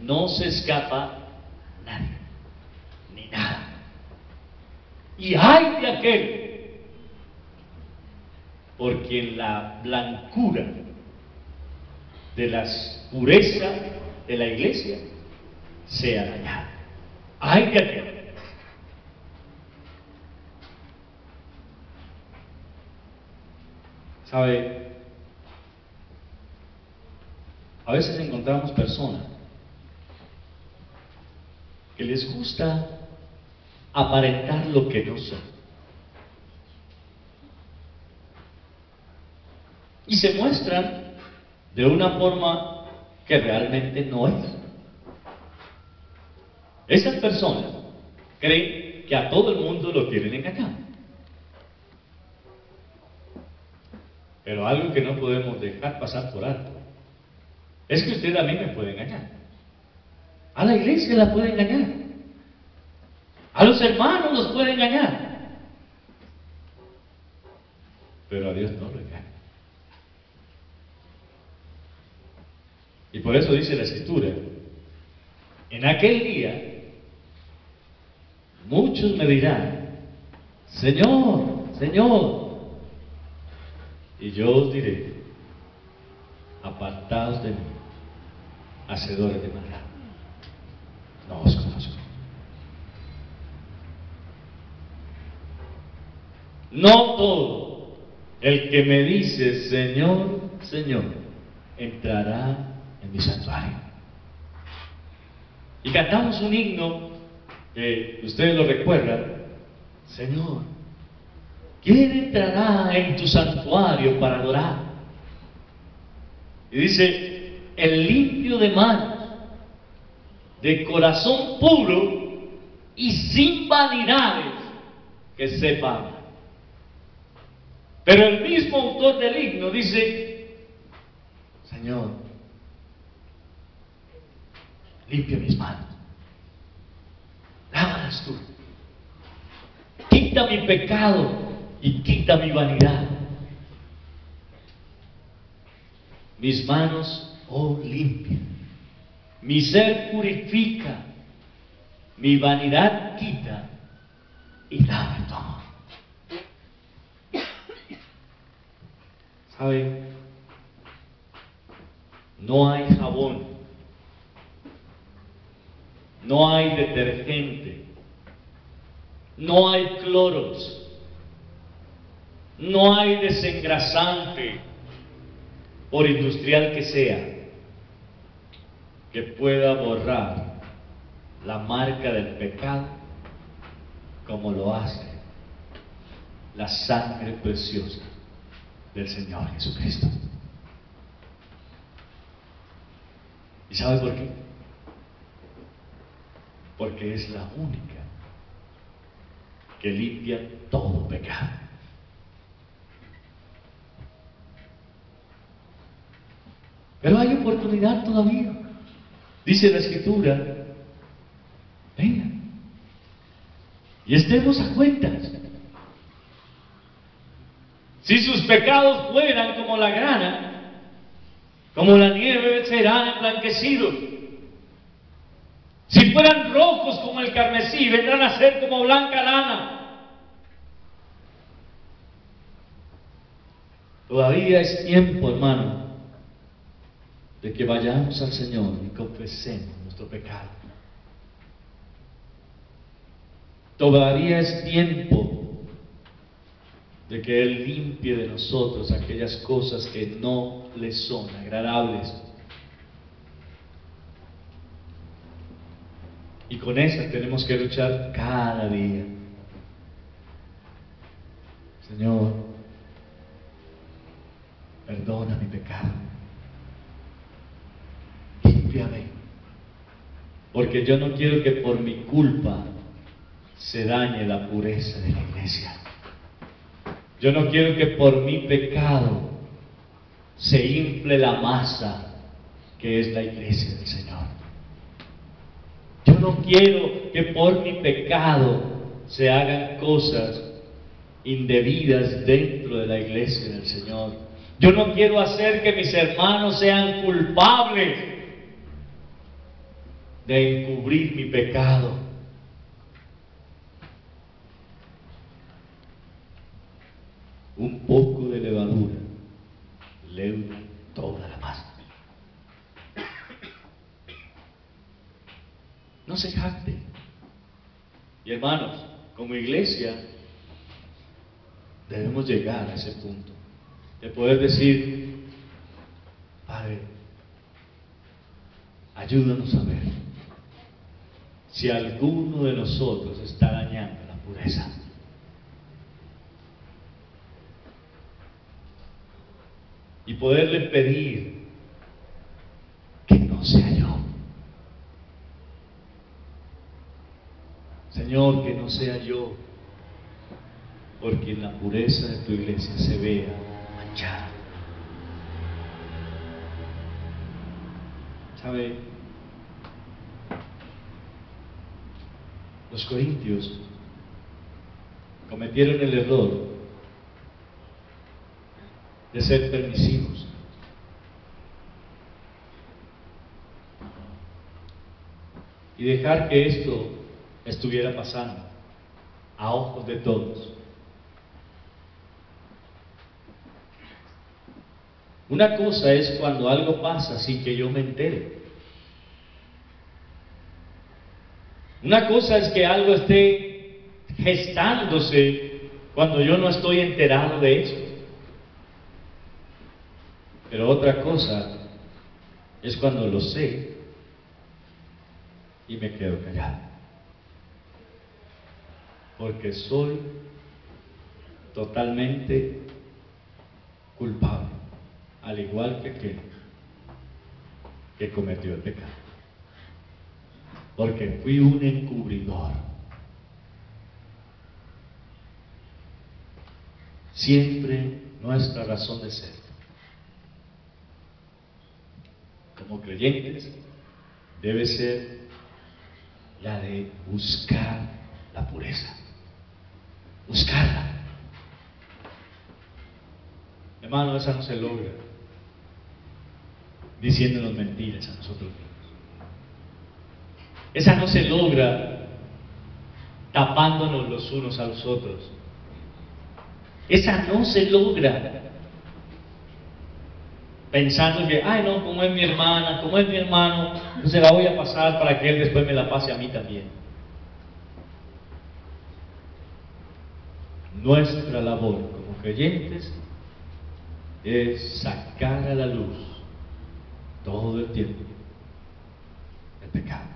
no se escapa nadie, ni nada. Y hay de aquel por quien la blancura de la pureza de la iglesia sea dañada. Hay de aquel. ¿Sabe? A veces encontramos personas que les gusta aparentar lo que no son. Y se muestran de una forma que realmente no es. Esas personas creen que a todo el mundo lo quieren engañar. Pero algo que no podemos dejar pasar por alto es que usted a mí me puede engañar. A la iglesia la puede engañar. A los hermanos los puede engañar. Pero a Dios no lo engaña. Y por eso dice la Escritura, en aquel día muchos me dirán, Señor, Señor, y yo os diré, apartaos de mí, hacedores de maldad, no os conozco. No todo el que me dice Señor, Señor, entrará en mi santuario. Y cantamos un himno que ustedes lo recuerdan, Señor, ¿quién entrará en tu santuario para adorar? Y dice, el limpio de manos, de corazón puro y sin vanidades, que sepa amar. Pero el mismo autor del himno dice, Señor, limpia mis manos, lávalas tú, quita mi pecado y quita mi vanidad. Mis manos, oh, limpia, mi ser purifica, mi vanidad quita y dame tu amor. ¿Sabe? No hay jabón, no hay detergente, no hay cloros, no hay desengrasante, por industrial que sea, que pueda borrar la marca del pecado como lo hace la sangre preciosa del Señor Jesucristo. ¿Y sabe por qué? Porque es la única que limpia todo pecado. Pero hay oportunidad todavía. Dice la Escritura, venga, y estemos a cuentas. Si sus pecados fueran como la grana, como la nieve, serán emblanquecidos. Si fueran rojos como el carmesí, vendrán a ser como blanca lana. Todavía es tiempo, hermano, de que vayamos al Señor y confesemos nuestro pecado. Todavía es tiempo de que Él limpie de nosotros aquellas cosas que no le son agradables. Y con esas tenemos que luchar cada día. Señor, perdona mi pecado. Límpiame. Porque yo no quiero que por mi culpa se dañe la pureza de la iglesia. Yo no quiero que por mi pecado se infle la masa que es la iglesia del Señor. Yo no quiero que por mi pecado se hagan cosas indebidas dentro de la iglesia del Señor. Yo no quiero hacer que mis hermanos sean culpables de encubrir mi pecado. Un poco de levadura leuda toda la masa. No se jacte. Y hermanos, como iglesia debemos llegar a ese punto de poder decir, Padre, ayúdanos a ver si alguno de nosotros está dañando la pureza. Y poderle pedir que no sea yo. Señor, que no sea yo, porque la pureza de tu iglesia se vea manchada. ¿Sabe? Los corintios cometieron el error de ser permisivos. Y dejar que esto estuviera pasando a ojos de todos. Una cosa es cuando algo pasa sin que yo me entere. Una cosa es que algo esté gestándose cuando yo no estoy enterado de eso. Pero otra cosa es cuando lo sé y me quedo callado. Porque soy totalmente culpable, al igual que aquel que cometió el pecado. Porque fui un encubridor. Siempre nuestra razón de ser como creyentes debe ser la de buscar la pureza. Buscarla. Hermano, esa no se logra diciéndonos mentiras a nosotros mismos. Esa no se logra tapándonos los unos a los otros. Esa no se logra pensando que, ay no, como es mi hermana, como es mi hermano, yo se la voy a pasar para que él después me la pase a mí también. Nuestra labor como creyentes es sacar a la luz todo el tiempo el pecado.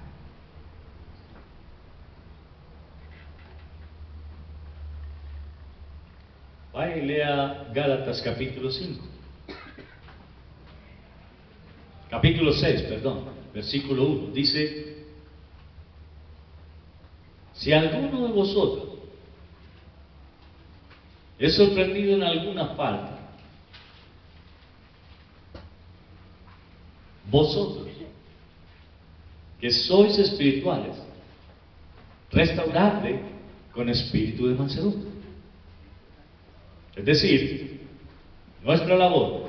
Vaya y lea Gálatas capítulo 5. Capítulo 6, perdón, versículo 1, dice: si alguno de vosotros es sorprendido en alguna falta, vosotros, que sois espirituales, restauradle con espíritu de mansedumbre. Es decir, nuestra labor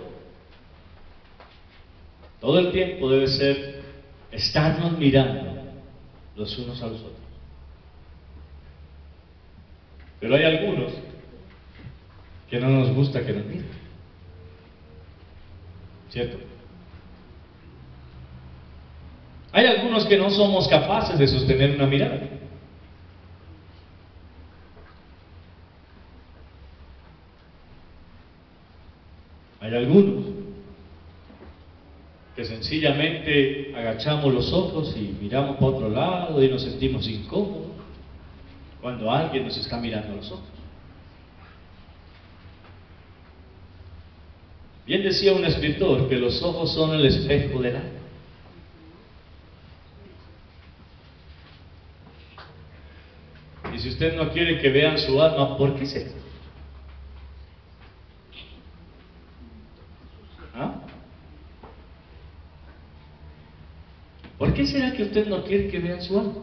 todo el tiempo debe ser estarnos mirando los unos a los otros. Pero hay algunos que no nos gusta que nos miren, ¿cierto? Hay algunos que no somos capaces de sostener una mirada. Hay algunos que sencillamente agachamos los ojos y miramos para otro lado y nos sentimos incómodos cuando alguien nos está mirando a los ojos. Bien decía un escritor que los ojos son el espejo del alma. Y si usted no quiere que vean su alma, ¿por qué será? ¿Ah? ¿Por qué será que usted no quiere que vean su alma?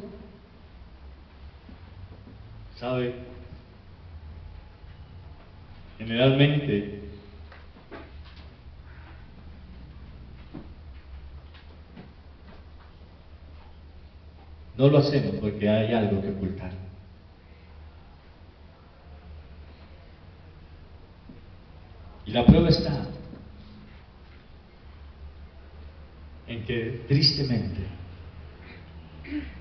¿Sabe? Generalmente no lo hacemos porque hay algo que ocultar. Y la prueba está en que, tristemente,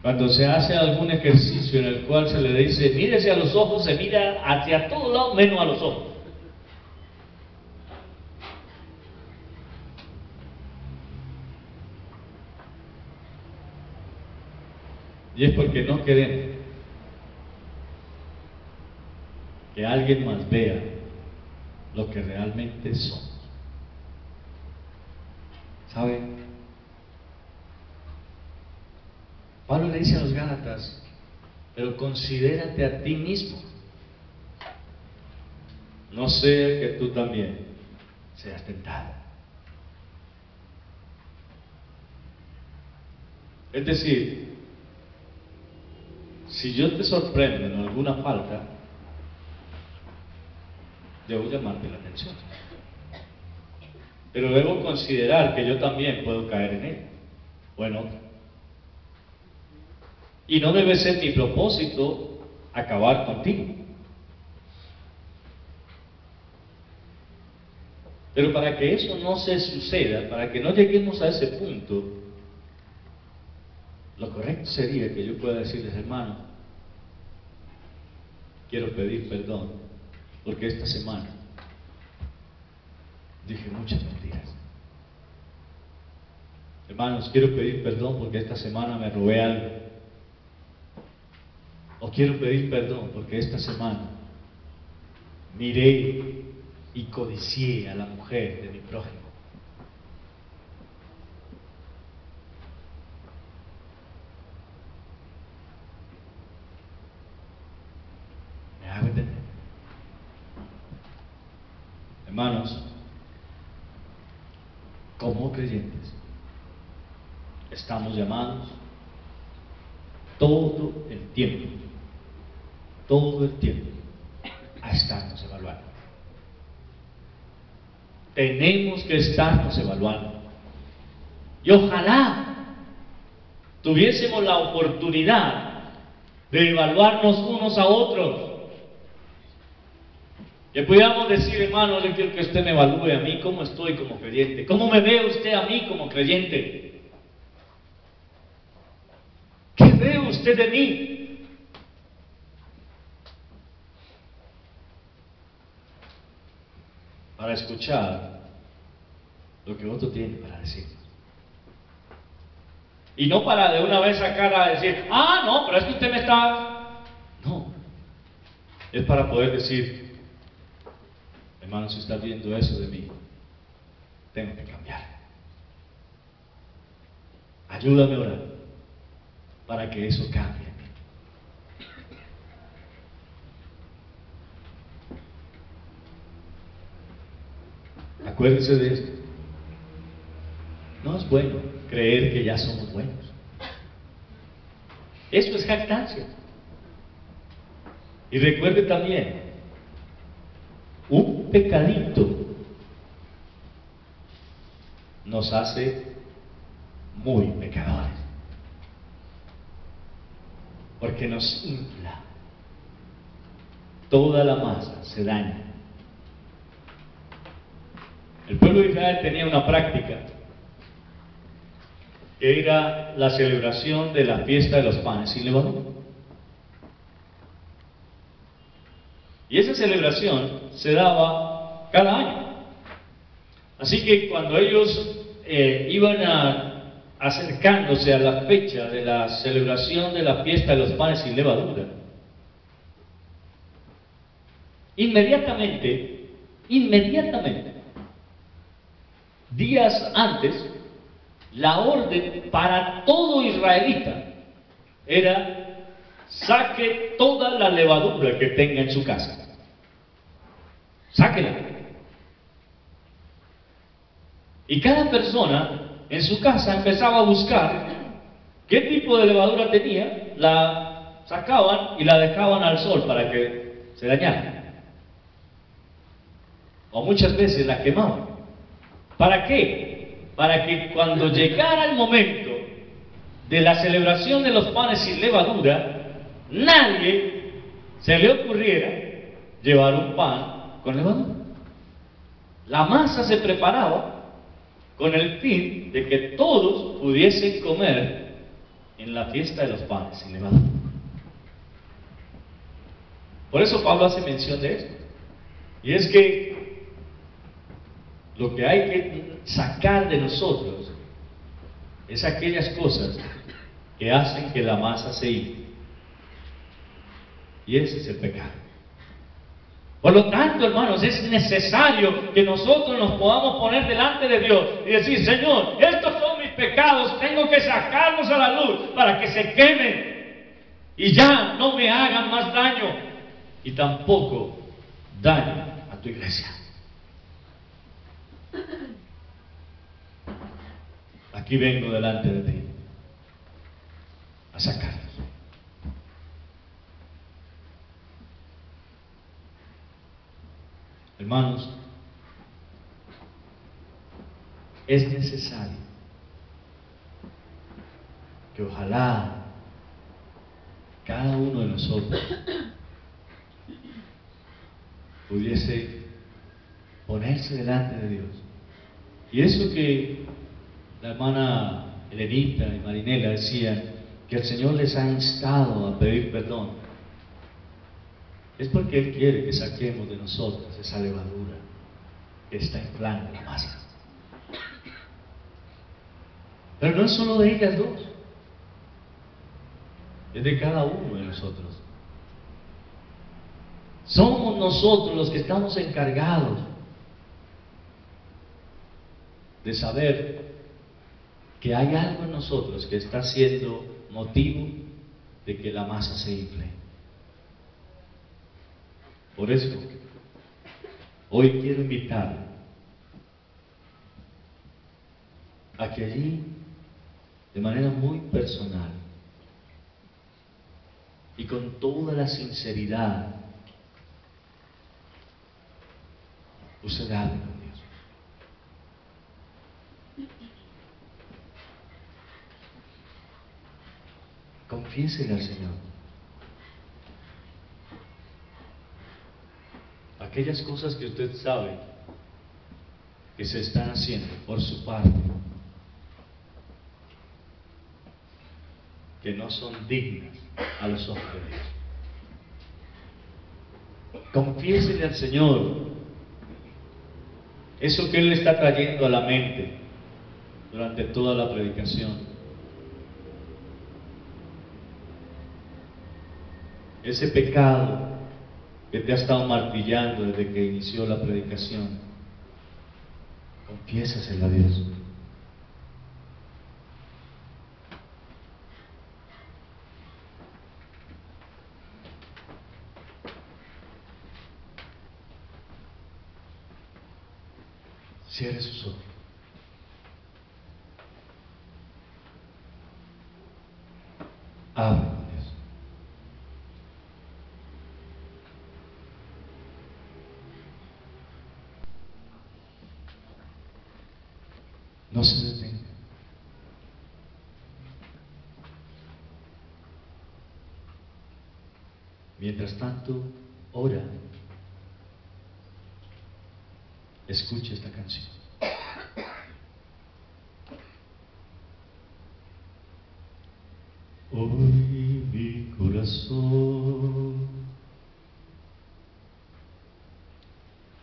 cuando se hace algún ejercicio en el cual se le dice mírese a los ojos, se mira hacia todos lados menos a los ojos. Y es porque no queremos que alguien más vea lo que realmente somos. ¿Sabe? Pablo le dice a los Gálatas: pero considérate a ti mismo, no sea que tú también seas tentado. Es decir, si yo te sorprendo en alguna falta, debo llamarte la atención, pero debo considerar que yo también puedo caer en ella o en otra. Y no debe ser mi propósito acabar contigo. Pero para que eso no se suceda, para que no lleguemos a ese punto, lo correcto sería que yo pueda decirles: hermano, quiero pedir perdón porque esta semana dije muchas mentiras. Hermanos, quiero pedir perdón porque esta semana me robé algo. O quiero pedir perdón porque esta semana miré y codicié a la mujer de mi prójimo. ¿Me hago entender? Hermanos, como creyentes, estamos llamados todo el tiempo a estarnos evaluando. Tenemos que estarnos evaluando. Y ojalá tuviésemos la oportunidad de evaluarnos unos a otros. Que pudiéramos decir: hermano, yo quiero que usted me evalúe a mí, cómo estoy como creyente, cómo me ve usted a mí como creyente, ¿qué ve usted de mí? Para escuchar lo que otro tiene para decir. Y no para de una vez sacar a decir: ah, no, pero es que usted me está... No, es para poder decir: hermano, si está viendo eso de mí, tengo que cambiar. ayúdame a orar para que eso cambie. Acuérdense de esto. No es bueno creer que ya somos buenos. Eso es jactancia. Y recuerde también, un pecadito nos hace muy pecadores, porque nos infla. Toda la masa se daña. El pueblo de Israel tenía una práctica que era la celebración de la fiesta de los panes sin levadura. Y esa celebración se daba cada año. Así que cuando ellos iban acercándose a la fecha de la celebración de la fiesta de los panes sin levadura, inmediatamente, días antes, la orden para todo israelita era: saque toda la levadura que tenga en su casa. Sáquela. Y cada persona en su casa empezaba a buscar qué tipo de levadura tenía, la sacaban y la dejaban al sol para que se dañara. O muchas veces la quemaban. ¿Para qué? Para que cuando llegara el momento de la celebración de los panes sin levadura, nadie se le ocurriera llevar un pan con levadura. La masa se preparaba con el fin de que todos pudiesen comer en la fiesta de los panes sin levadura. Por eso Pablo hace mención de esto. Y es que lo que hay que sacar de nosotros es aquellas cosas que hacen que la masa se infle. Y ese es el pecado. Por lo tanto, hermanos, es necesario que nosotros nos podamos poner delante de Dios y decir: Señor, estos son mis pecados, tengo que sacarlos a la luz para que se quemen y ya no me hagan más daño y tampoco daño a tu iglesia. Aquí vengo delante de ti a sacarlos. Hermanos, es necesario que ojalá cada uno de nosotros pudiese ponerse delante de Dios. Y eso que la hermana Elenita y Marinela decían, que el Señor les ha instado a pedir perdón, es porque Él quiere que saquemos de nosotros esa levadura que está inflando la masa. Pero no es solo de ellas dos, es de cada uno de nosotros. Somos nosotros los que estamos encargados de saber que hay algo en nosotros que está siendo motivo de que la masa se infle. Por eso, hoy quiero invitar a que allí, de manera muy personal y con toda la sinceridad, usted hable con Dios. Confiésele al Señor aquellas cosas que usted sabe que se están haciendo por su parte, que no son dignas a los ojos de Dios. Confiésele al Señor eso que Él le está trayendo a la mente durante toda la predicación. Ese pecado que te ha estado martillando desde que inició la predicación, confiésaselo a Dios. Cierre sus ojos. Hable con Dios. No se detenga. Mientras tanto, ora. Escuche esta canción. Hoy mi corazón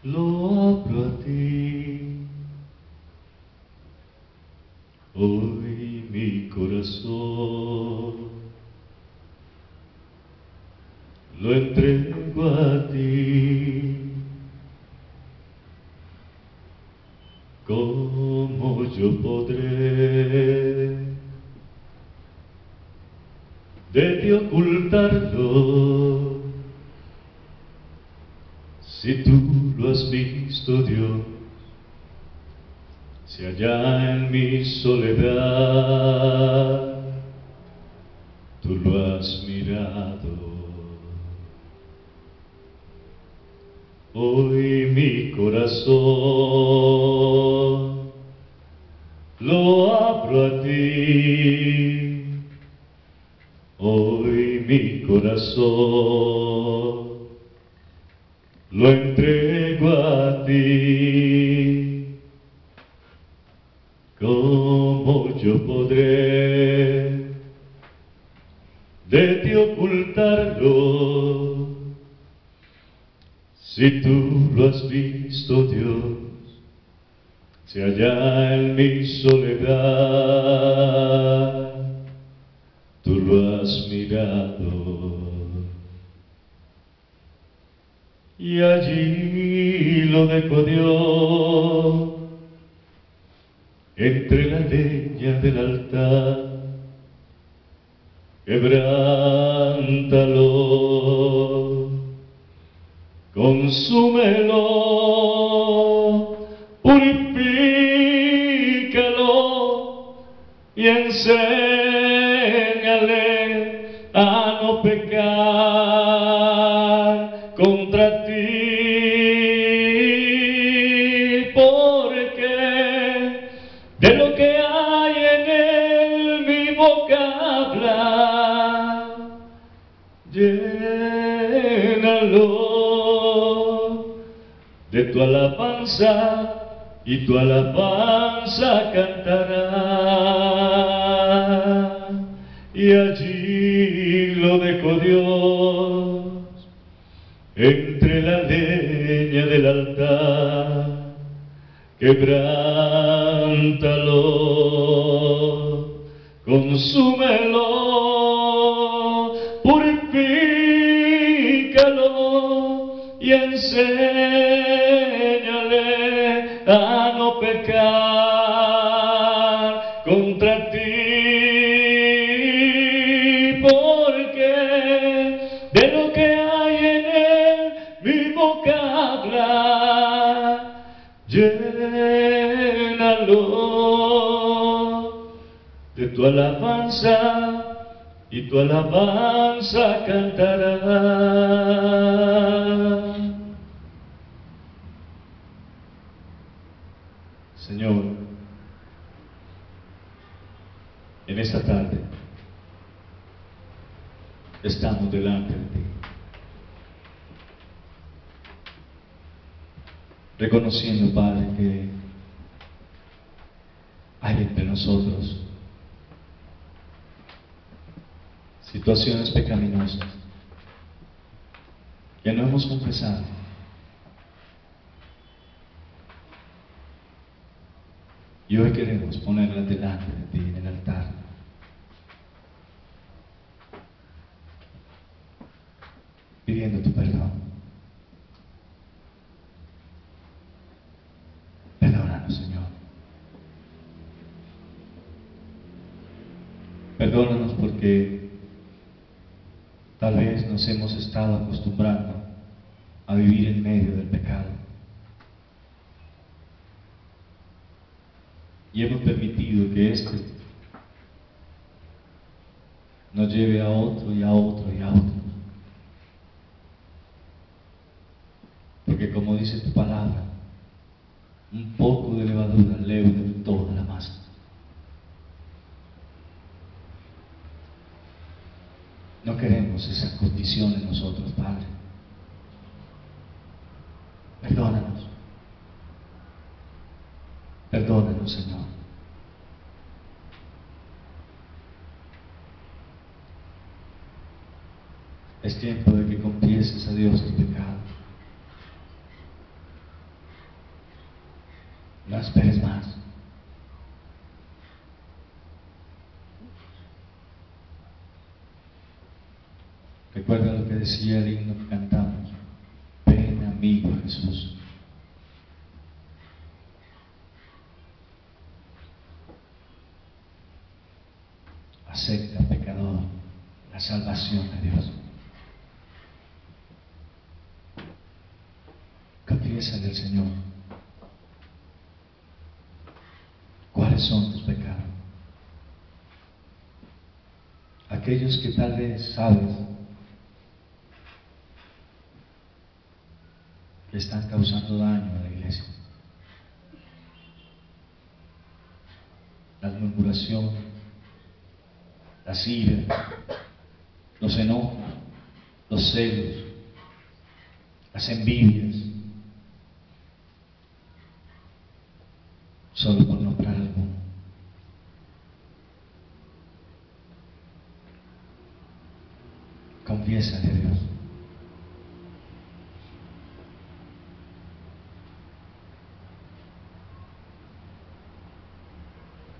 lo abro a ti. Hoy mi corazón lo entrego a ti. ¿Cómo yo podré de ti ocultarlo? Si tú lo has visto, Dios, si allá en mi soledad tú lo has mirado. Hoy mi corazón lo abro a ti. Hoy mi corazón lo entrego a ti. ¿Cómo yo podré de ti ocultarlo? Si tú lo has visto, Dios, si allá en mi soledad tú lo has mirado. Y allí lo dejo, Dios, entre la leña del altar. Quebrántalo, consúmelo, purifícalo y enséñale a no pecar contra ti, porque de lo que hay en él mi boca habla. Llénalo de tu alabanza y tu alabanza cantará. Y allí lo dejó Dios, entre la leña del altar. Quebrántalo, consúmelo, purifícalo y enséñale a no pecar contra ti, porque de lo que hay en él mi boca habla. Llénalo de tu alabanza y tu alabanza cantará. Señor, en esta tarde estamos delante de ti, reconociendo, Padre, que hay entre nosotros situaciones pecaminosas que no hemos confesado. Y hoy queremos ponerlas delante de ti en el altar. Pidiendo tu perdón. Perdónanos, Señor. Perdónanos porque tal vez nos hemos estado acostumbrando a vivir en medio del pecado. y hemos permitido que este nos lleve a otro y a otro y a otro. Porque como dice tu palabra, un poco de levadura leuda toda la masa. No queremos esa condición en nosotros, Padre. Perdónanos. Perdónanos, Señor. Es tiempo de que confieses a Dios tu pecado. No esperes más. Recuerda lo que decía el himno que cantamos. Ven amigo Jesús. Acepta, pecador, la salvación de Dios. Confiésale al Señor. ¿Cuáles son tus pecados? Aquellos que tal vez sabes que están causando daño a la iglesia. La murmuración, las iras, los enojos, los celos, las envidias, solo por nombrar alguno. Confiésale a Dios.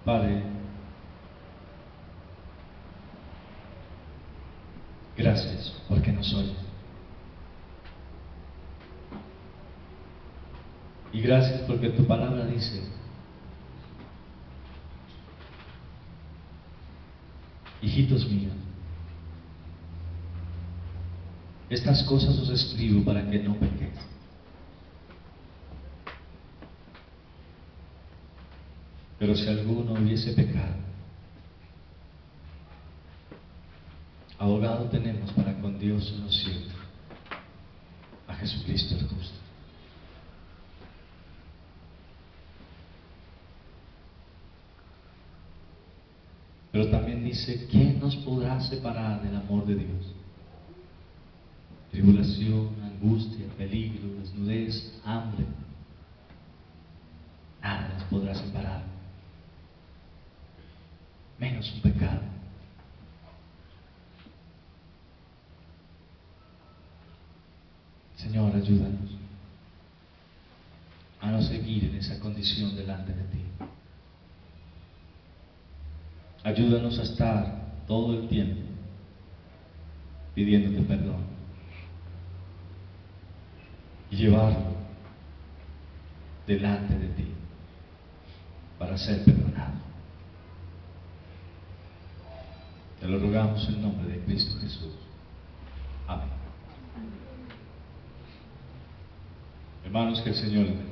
Padre, gracias porque nos oyes. Y gracias porque tu palabra dice: hijitos míos, estas cosas os escribo para que no pequéis. Pero si alguno hubiese pecado, abogado tenemos para con Dios en los cielos, a Jesucristo el justo. Pero también dice: ¿quién nos podrá separar del amor de Dios? Tribulación, angustia, peligro, desnudez, hambre. Nada nos podrá separar, menos un pecado. Señor, ayúdanos a no seguir en esa condición delante de ti. Ayúdanos a estar todo el tiempo pidiéndote perdón y llevarlo delante de ti para ser perdonado. Te lo rogamos en nombre de Cristo Jesús. Amén. Hermanos, que el Señor les bendiga.